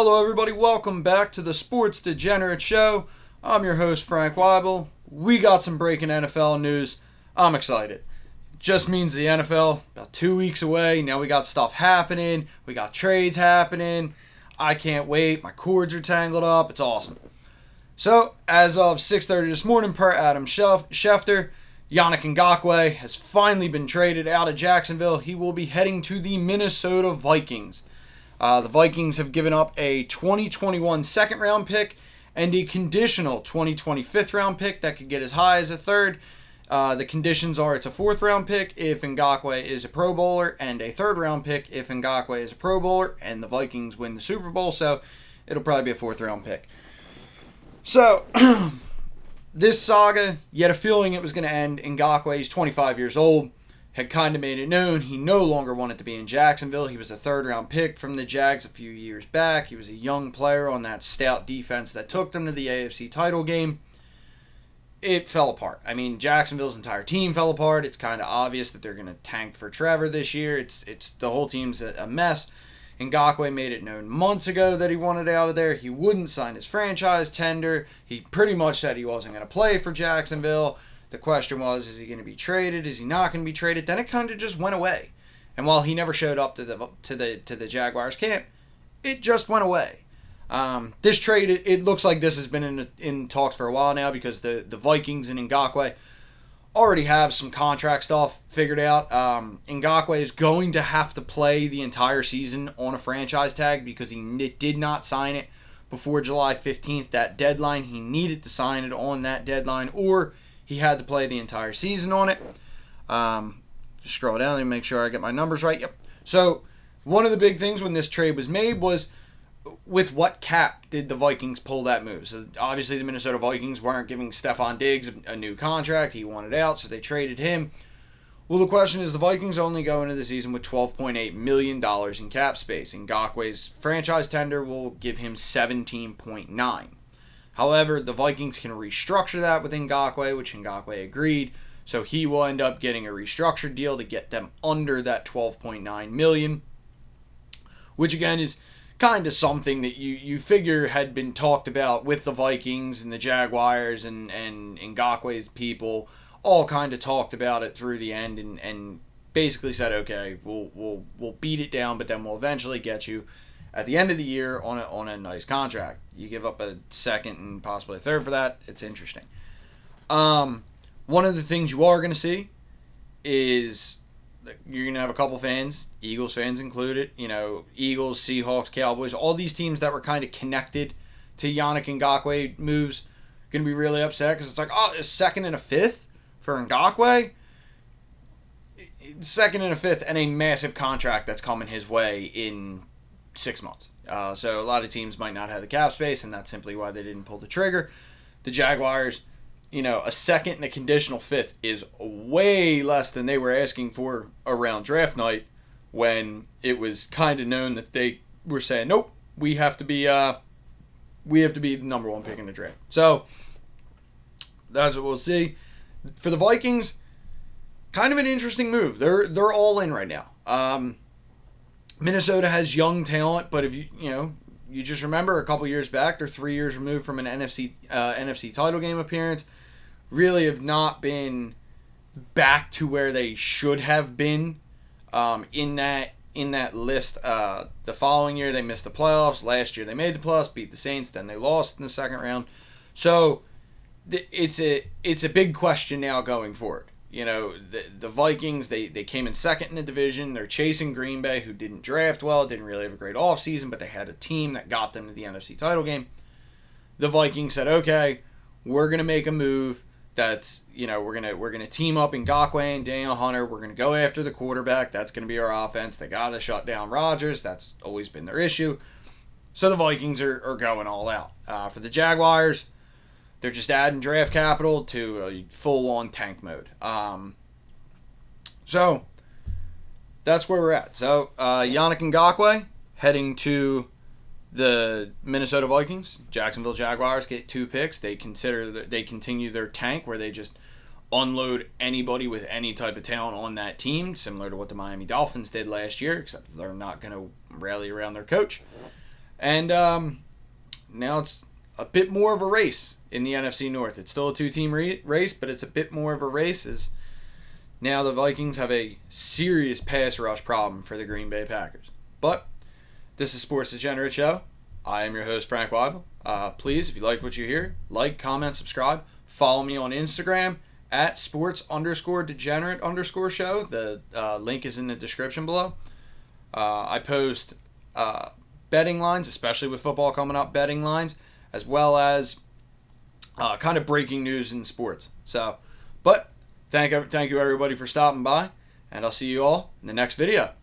Hello everybody, welcome back to the Sports Degenerates Show. I'm your host Frank Wible. We got some breaking NFL news. I'm excited. Just means the NFL, about 2 weeks away. Now we got stuff happening. We got trades happening. I can't wait. My cords are tangled up. It's awesome. So, as of 6:30 this morning, per Adam Schefter, Yannick Ngakoue has finally been traded out of Jacksonville. He will be heading to the Minnesota Vikings. The Vikings have given up a 2021 second-round pick and a conditional 2020 fifth-round pick that could get as high as a third. The conditions are it's a fourth-round pick if Ngakoue is a Pro Bowler and a third-round pick if Ngakoue is a Pro Bowler and the Vikings win the Super Bowl, so it'll probably be a fourth-round pick. So, this saga, you had a feeling it was going to end. Ngakoue, he's 25 years old. Had kind of made it known he no longer wanted to be in Jacksonville. He was a third-round pick from the Jags a few years back. He was a young player on that stout defense that took them to the AFC title game. It fell apart. I mean, Jacksonville's entire team fell apart. It's kind of obvious that they're going to tank for Trevor this year. It's the whole team's a mess. Ngakoue made it known months ago that he wanted out of there. He wouldn't sign his franchise tender. He pretty much said he wasn't going to play for Jacksonville. The question was, is he going to be traded? Is he not going to be traded? Then it kind of just went away. And while he never showed up to the Jaguars camp, it just went away. This trade, it looks like this has been in talks for a while now because the Vikings and Ngakoue already have some contract stuff figured out. Ngakoue is going to have to play the entire season on a franchise tag because he did not sign it before July 15th, that deadline. He needed to sign it on that deadline, or he had to play the entire season on it. Just scroll down and make sure I get my numbers right. Yep. So, one of the big things when this trade was made was with what cap did the Vikings pull that move? So, obviously, the Minnesota Vikings weren't giving Stephon Diggs a new contract. He wanted out, so they traded him. Well, the question is, the Vikings only go into the season with $12.8 million in cap space. Ngakoue's franchise tender will give him $17.9. However, the Vikings can restructure that with Ngakoue, which Ngakoue agreed. So he will end up getting a restructured deal to get them under that $12.9 million, which again is kind of something that you figure had been talked about with the Vikings and the Jaguars and Ngakoue's people. All kind of talked about it through the end and basically said, okay, we'll beat it down, but then we'll eventually get you at the end of the year on a nice contract. You give up a second and possibly a third for that. It's interesting. One of the things you are going to see is you're going to have a couple fans, Eagles fans included, Eagles, Seahawks, Cowboys, all these teams that were kind of connected to Yannick Ngakoue moves going to be really upset because it's like, oh, a second and a fifth for Ngakoue? Second and a fifth and a massive contract that's coming his way in 6 months. So a lot of teams might not have the cap space, and that's simply why they didn't pull the trigger. The Jaguars, a second and a conditional fifth is way less than they were asking for around draft night when it was kind of known that they were saying, nope, we have to be the number one pick in the draft. So that's what we'll see. For the Vikings, kind of an interesting move. They're all in right now. Minnesota has young talent, but if you just remember a couple years back, they're 3 years removed from an NFC title game appearance. Really have not been back to where they should have been in that list. The following year they missed the playoffs. Last year they made the playoffs, beat the Saints, then they lost in the second round. So it's a big question now going forward. The Vikings, they came in second in the division. They're chasing Green Bay, who didn't draft well, didn't really have a great offseason, but they had a team that got them to the NFC title game. The Vikings said, okay, we're going to make a move that's, we're gonna team up Ngakoue and Daniel Hunter. We're going to go after the quarterback. That's going to be our offense. They got to shut down Rodgers. That's always been their issue. So the Vikings are going all out. For the Jaguars, they're just adding draft capital to a full-on tank mode. So, that's where we're at. So, Yannick Ngakoue heading to the Minnesota Vikings. Jacksonville Jaguars get 2 picks. They continue their tank where they just unload anybody with any type of talent on that team, similar to what the Miami Dolphins did last year, except they're not going to rally around their coach. And now it's a bit more of a race in the NFC North. It's still a two-team race, but it's a bit more of a race as now the Vikings have a serious pass rush problem for the Green Bay Packers. But this is Sports Degenerates Show. I am your host, Frank Wible. Please, if you like what you hear, like, comment, subscribe. Follow me on Instagram at sports_degenerate_show. The link is in the description below. I post betting lines, especially with football coming up, betting lines, as well as kind of breaking news in sports. So, but thank you everybody for stopping by, and I'll see you all in the next video.